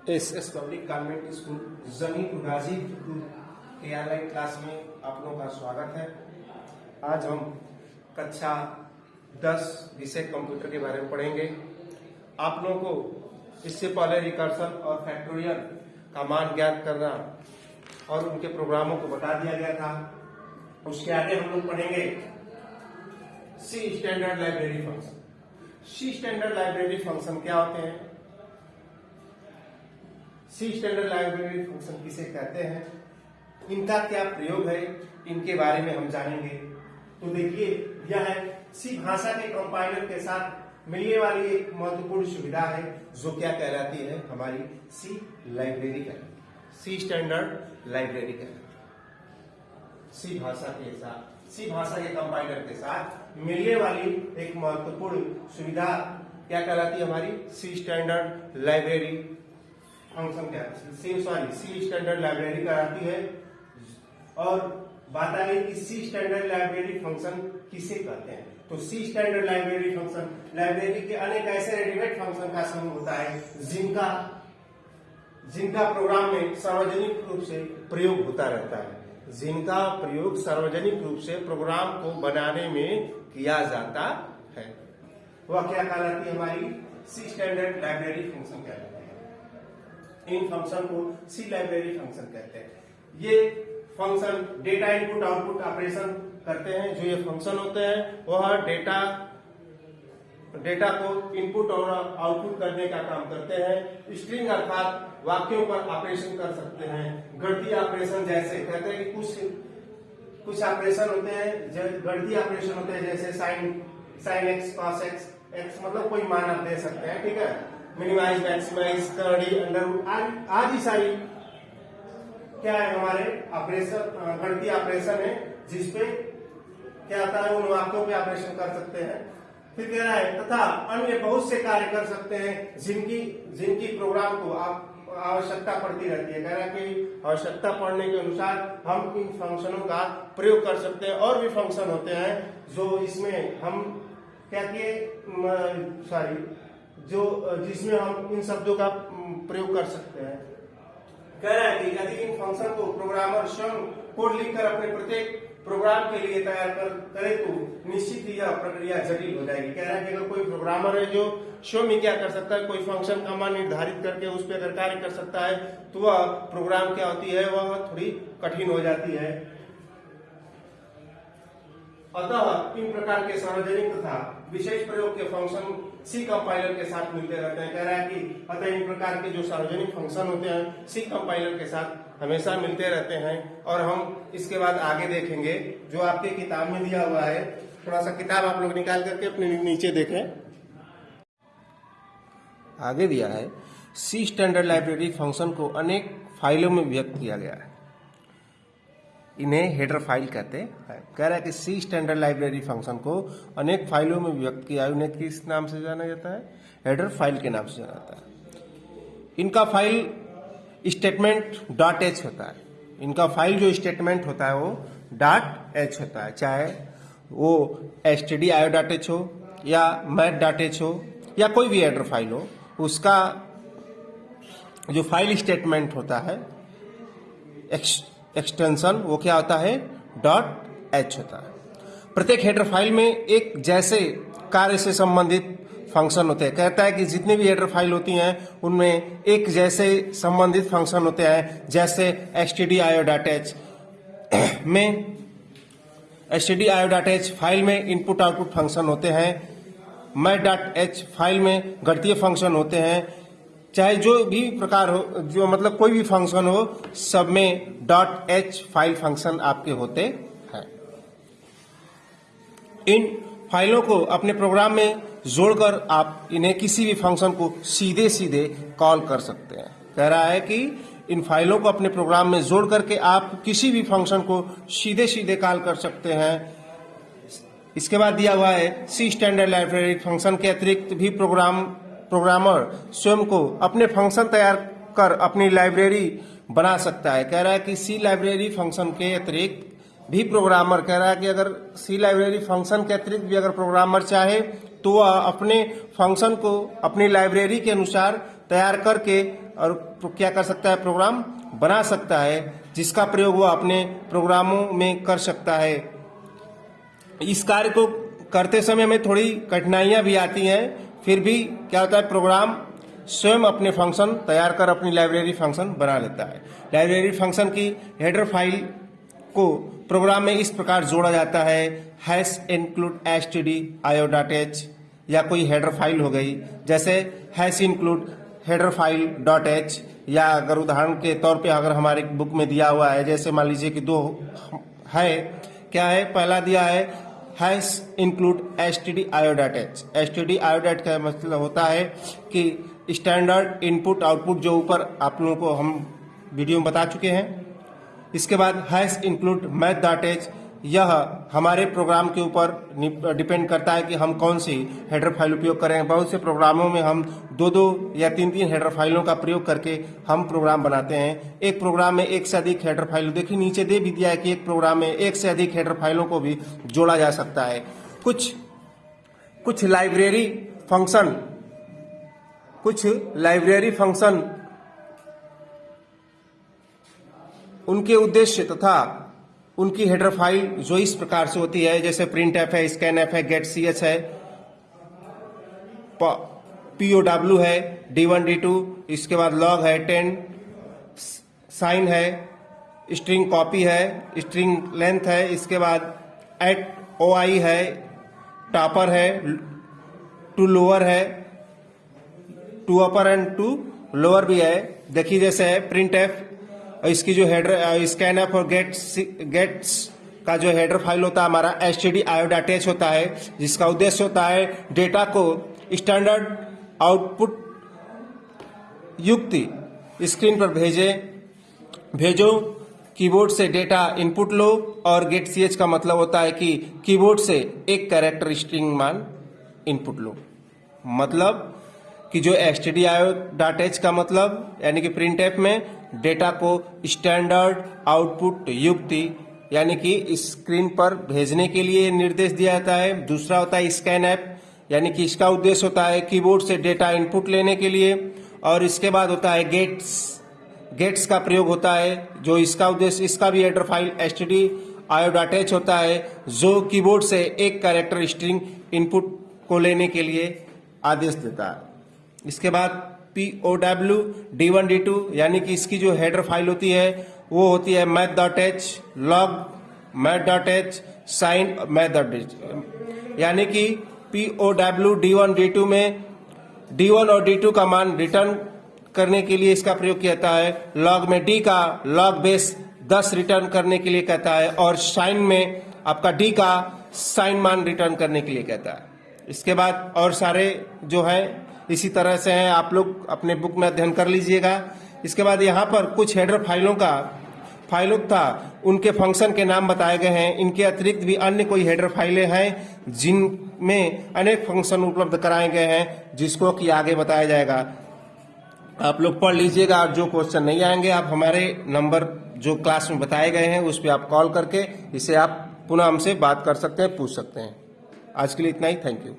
S public convent school जमीन गाजीपुर के online class में आप लोगों का स्वागत है। आज हम कक्षा 10 विषय कंप्यूटर के बारे में पढ़ेंगे। आप लोगों को इससे पहले रिकर्सन और फैक्टोरियल का मान ज्ञात करना और उनके प्रोग्रामों को बता दिया गया था। उसके आगे हम लोग पढ़ेंगे C standard library function. C standard library function क्या होते हैं, सी स्टैंडर्ड लाइब्रेरी फंक्शन किसे कहते हैं, इनका क्या प्रयोग है, इनके बारे में हम जानेंगे। तो देखिए, यह है सी भाषा के कंपाइलर के साथ मिलने वाली एक महत्वपूर्ण सुविधा है जो क्या कहलाती है, हमारी सी लाइब्रेरी कहलाती है। सी स्टैंडर्ड लाइब्रेरी कहलाती है। सी भाषा के साथ, सी भाषा के कंपाइलर के साथ मिलने वाली एक महत्वपूर्ण सुविधा क्या कहलाती है, हमारी सी स्टैंडर्ड लाइब्रेरी फंक्शन क्या है, सी स्टैंडर्ड लाइब्रेरी कहलाती है। और बात आ गई कि सी स्टैंडर्ड लाइब्रेरी फंक्शन किसे कहते हैं। तो C standard library function library के अनेक ऐसे रेडीमेड फंक्शन का समूह होता है जिनका प्रोग्राम में सार्वजनिक रूप से प्रयोग होता रहता है, जिनका प्रयोग सार्वजनिक रूप से प्रोग्राम को बनाने में किया जाता है। वह क्या कहलाती है, हमारी सी स्टैंडर्ड लाइब्रेरी फंक्शन कहलाती है। इन फंक्शन को सी लाइब्रेरी फंक्शन कहते हैं। ये function data input output operation करते हैं। जो ये फंक्शन होते हैं वह डेटा को इनपुट और आउटपुट करने का काम करते हैं। स्ट्रिंग अर्थात वाक्यों पर ऑपरेशन कर सकते हैं। गणितीय ऑपरेशन जैसे कहते हैं कि कुछ ऑपरेशन होते हैं, गणितीय ऑपरेशन होते हैं जैसे sine x cos x, x मतलब कोई मान आप दे सकते हैं, ठीक है। मिनिमाइज मैक्सिमाइज करड़ी अंडर आदि सारी क्या है, हमारे ऑपरेशन गणितीय ऑपरेशन है जिसपे क्या आता है, उन वाक्यों पे ऑपरेशन कर सकते हैं। फिर कह रहा है तथा अन्य बहुत से कार्य कर सकते हैं जिनकी प्रोग्राम को आप आवश्यकता पड़ती रहती है। कह रहा है कि आवश्यकता पड़ने के अनुसार हम इन फंक्शनों का प्रयोग कर सकते हैं। और भी फंक्शन होते हैं जो इसमें हम क्या किए, जिसमें हम इन शब्दों का प्रयोग कर सकते हैं। कह रहा है कि यदि इन फंक्शन को प्रोग्रामर स्वयं कोड लिखकर अपने प्रत्येक प्रोग्राम के लिए तैयार करे तो निश्चित ही यह प्रक्रिया जटिल हो जाएगी। कह रहा है कि अगर कोई प्रोग्रामर है जो स्वयं ही क्या कर सकता है, कोई फंक्शन का मान निर्धारित करके उस पर अगर कार्य कर सकता है तो वह प्रोग्राम क्या होती है, वह थोड़ी कठिन हो जाती है। अतः इन प्रकार के सार्वजनिक तथा विशेष प्रयोग के फंक्शन सी कंपाइलर के साथ मिलते रहते हैं। कह रहा है कि अतः इन प्रकार के जो सार्वजनिक फंक्शन होते हैं सी कंपाइलर के साथ हमेशा मिलते रहते हैं। और हम इसके बाद आगे देखेंगे जो आपके किताब में दिया हुआ है। थोड़ा सा किताब आप लोग निकाल करके अपने नीचे देखें। आगे दिया है सी स्टैंडर्ड लाइब्रेरी फंक्शन को अनेक फाइलों में व्यक्त किया गया है। इन्हें हेडर फाइल कहते हैं। कह रहा है कि सी स्टैंडर्ड लाइब्रेरी फंक्शन को अनेक फाइलों में व्यक्त किया है। उन्हें किस नाम से जाना जाता है, हेडर फाइल के नाम से जाना जाता है। इनका फाइल स्टेटमेंट डॉट एच होता है। इनका फाइल जो स्टेटमेंट होता है वो डॉट एच होता है, चाहे वो stdio.h हो या math.h हो या कोई भी हेडर फाइल हो, उसका जो फाइल स्टेटमेंट होता है एक्सटेंशन वो क्या होता है, डॉट एच होता है। प्रत्येक हेडर फाइल में एक जैसे कार्य से संबंधित फंक्शन होते हैं। कहता है कि जितनी भी हेडर फाइल होती हैं उनमें एक जैसे संबंधित फंक्शन होते हैं। जैसे stdio.h में stdio.h फाइल में इनपुट आउटपुट फंक्शन होते हैं। math.h फाइल में गणितीय फंक्शन होते हैं। चाहे जो भी प्रकार हो, जो मतलब कोई भी फंक्शन हो, सब में डॉट एच फाइल फंक्शन आपके होते हैं। इन फाइलों को अपने प्रोग्राम में जोड़कर आप इन्हें किसी भी फंक्शन को सीधे सीधे कॉल कर सकते हैं। कह रहा है कि इन फाइलों को अपने प्रोग्राम में जोड़ करके आप किसी भी फंक्शन को सीधे सीधे कॉल कर सकते हैं। इसके बाद दिया हुआ है सी स्टैंडर्ड लाइब्रेरी फंक्शन के अतिरिक्त भी प्रोग्रामर स्वयं को अपने फंक्शन तैयार कर अपनी लाइब्रेरी बना सकता है। कह रहा है कि सी लाइब्रेरी फंक्शन के अतिरिक्त भी प्रोग्रामर, कह रहा है कि अगर सी लाइब्रेरी फंक्शन के अतिरिक्त भी अगर प्रोग्रामर चाहे तो वह अपने फंक्शन को अपनी लाइब्रेरी के अनुसार तैयार करके और क्या कर सकता है, प्रोग्राम बना सकता है, जिसका प्रयोग वह अपने प्रोग्रामों में कर सकता है। इस कार्य को करते समय में थोड़ी कठिनाइयां भी आती हैं, फिर भी क्या होता है, प्रोग्राम स्वयं अपने फंक्शन तैयार कर अपनी लाइब्रेरी फंक्शन बना लेता है। लाइब्रेरी फंक्शन की हेडर फाइल को प्रोग्राम में इस प्रकार जोड़ा जाता है, #include stdio.h या कोई हेडर फाइल हो गई, जैसे #include हेडर फाइल .h, या अगर उदाहरण के तौर पे अगर हमारे बुक में दिया हुआ है, जैसे मान लीजिए कि दो है, क्या है, पहला दिया है #include stdio.h। stdio का मतलब होता है कि स्टैंडर्ड इनपुट आउटपुट, जो ऊपर आप लोगों को हम वीडियो में बता चुके हैं। इसके बाद #include math.h, यह हमारे प्रोग्राम के ऊपर डिपेंड करता है कि हम कौन सी हेडर फाइल उपयोग करें। बहुत से प्रोग्रामों में हम 2-2 या 3-3 हेडर फाइलों का प्रयोग करके हम प्रोग्राम बनाते हैं। एक प्रोग्राम में एक से अधिक हेडर फाइल, देखिए नीचे दे भी दिया है कि एक प्रोग्राम में एक से अधिक हेडर फाइलों को भी जोड़ा जा सकता है। कुछ लाइब्रेरी फंक्शन उनके उद्देश्य तथा उनकी हेडर फाइल जो इस प्रकार से होती है, जैसे printf है, scanf है, getch है, pow है, d1 d2, इसके बाद log है, 10 sign है, string copy है, string length है, इसके बाद @oi है, topper है, to lower है, to upper and to lower भी है। देखिए जैसे है printf, इसकी जो हेडर स्कैनफ और गेट्स का जो हेडर फाइल होता है हमारा stdio.h होता है, जिसका उद्देश्य होता है डेटा को स्टैंडर्ड आउटपुट युक्ति स्क्रीन पर भेजो, कीबोर्ड से डेटा इनपुट लो, और getch का मतलब होता है कि कीबोर्ड से एक कैरेक्टर स्ट्रिंग मान इनपुट लो। मतलब कि जो stdio.h का मतलब यानी कि printf में डेटा को स्टैंडर्ड आउटपुट युक्ति यानी कि स्क्रीन पर भेजने के लिए निर्देश दिया जाता है। दूसरा होता है scanf, यानी कि इसका उद्देश्य होता है कीबोर्ड से डेटा इनपुट लेने के लिए। और इसके बाद होता है गेट्स का प्रयोग होता है, जो इसका उद्देश्य, इसका भी हेडर फाइल stdio.h होता है, जो कीबोर्ड से एक कैरेक्टर स्ट्रिंग इनपुट को लेने के लिए आदेश देता है। इसके बाद pow d1 d2, यानी कि इसकी जो हेडर फाइल होती है वो होती है math.h, log math.h, sign math.h, यानी कि pow d1 d2 में d1 और d2 का मान रिटर्न करने के लिए इसका प्रयोग किया जाता है। log में d का log बेस 10 रिटर्न करने के लिए कहता है, और साइन में आपका d का साइन मान रिटर्न करने के लिए कहता है। इसके बाद और सारे जो है इसी तरह से हैं, आप लोग अपने बुक में अध्ययन कर लीजिएगा। इसके बाद यहाँ पर कुछ हेडर फाइलों था उनके फंक्शन के नाम बताए गए हैं। इनके अतिरिक्त भी अन्य कोई हेडर फाइलें हैं जिनमें अनेक फंक्शन उपलब्ध कराए गए हैं, जिसको कि आगे बताया जाएगा। आप लोग पढ़ लीजिएगा, और जो क्वेश्चन नहीं आएंगे आप हमारे नंबर जो क्लास में बताए गए हैं उस पर आप कॉल करके इसे आप पुनः हमसे बात कर सकते हैं, पूछ सकते हैं। आज के लिए इतना ही, थैंक यू।